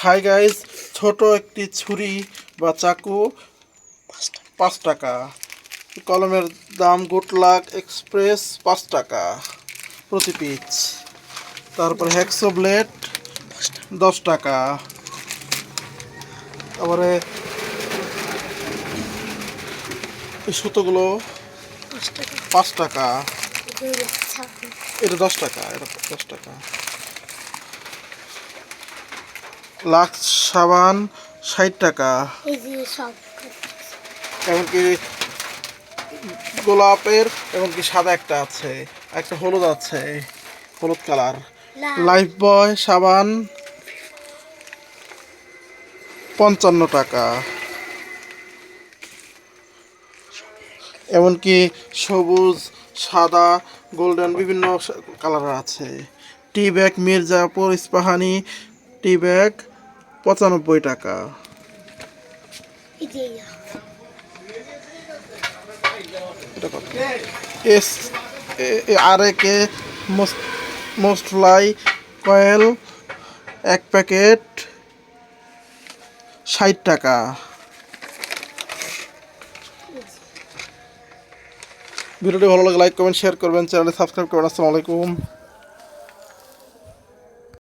Hi guys, ছোট একটি ছুরি বা চাকু 5 টাকা। কলমের দাম গুড লাক এক্সপ্রেস 5 টাকা প্রতি পিস। তারপরে হ্যাকসো ব্লেড 10 টাকা। তারপরে এই সুতোগুলো 5 টাকা। এটা 10 টাকা, এটা 10 টাকা। লাক্স সাবান 60 টাকা। এমনকি গোলাপের এমনকি সাদা একটা আছে, একটা হলুদ আছে, হলুদ কালার। লাইফ বয় সাবান 55 টাকা। এমনকি সবুজ, সাদা, গোল্ডেন বিভিন্ন কালারের আছে। টি ব্যাগ মির্জাপুর ইস্পাহানি টি ব্যাগ 95 টাকা। এস আর কে মোস্টলাই কয়েল 1 প্যাকেট 60 টাকা। ভিডিওটি ভালো লাগে লাইক কমেন্ট শেয়ার করবেন, চ্যানেলে সাবস্ক্রাইব করবেন। আসসালামু আলাইকুম।